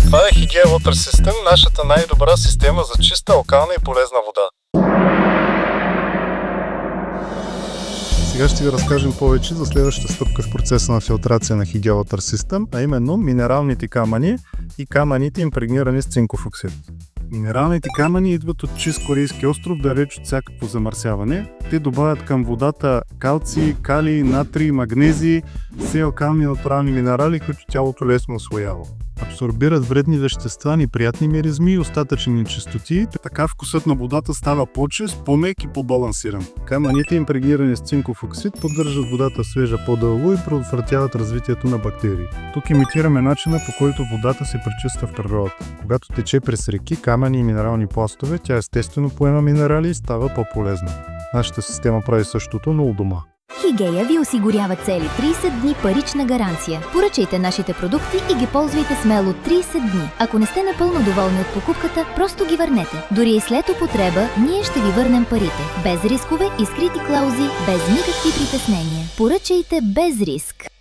Това е Hygieia Water System, нашата най-добра система за чиста, локална и полезна вода. Сега ще ви разкажем повече за следващата стъпка в процеса на филтрация на Hygieia Water System, а именно минералните камъни и камъните импрегнирани с цинков оксид. Минералните камъни идват от чист Корейски остров, далеч от всякакво замърсяване. Те добавят към водата калци, калий, натрий, магнези, все алкални натурални минерали, които тялото лесно усвоява. Абсорбират вредни вещества, неприятни миризми и остатъчни нечистоти, така вкусът на водата става по-чист, по-мек и по-балансиран. Камъните, импрегнирани с цинков оксид, поддържат водата свежа по-дълго и предотвратяват развитието на бактерии. Тук имитираме начина, по който водата се пречиства в природата. Когато тече през реки, камъни и минерални пластове, тя естествено поема минерали и става по-полезна. Нашата система прави същото, но у дома. Hygieia ви осигурява цели 30 дни парична гаранция. Поръчайте нашите продукти и ги ползвайте смело 30 дни. Ако не сте напълно доволни от покупката, просто ги върнете. Дори и след употреба, ние ще ви върнем парите. Без рискове и скрити клаузи, без никакви притеснения. Поръчайте без риск.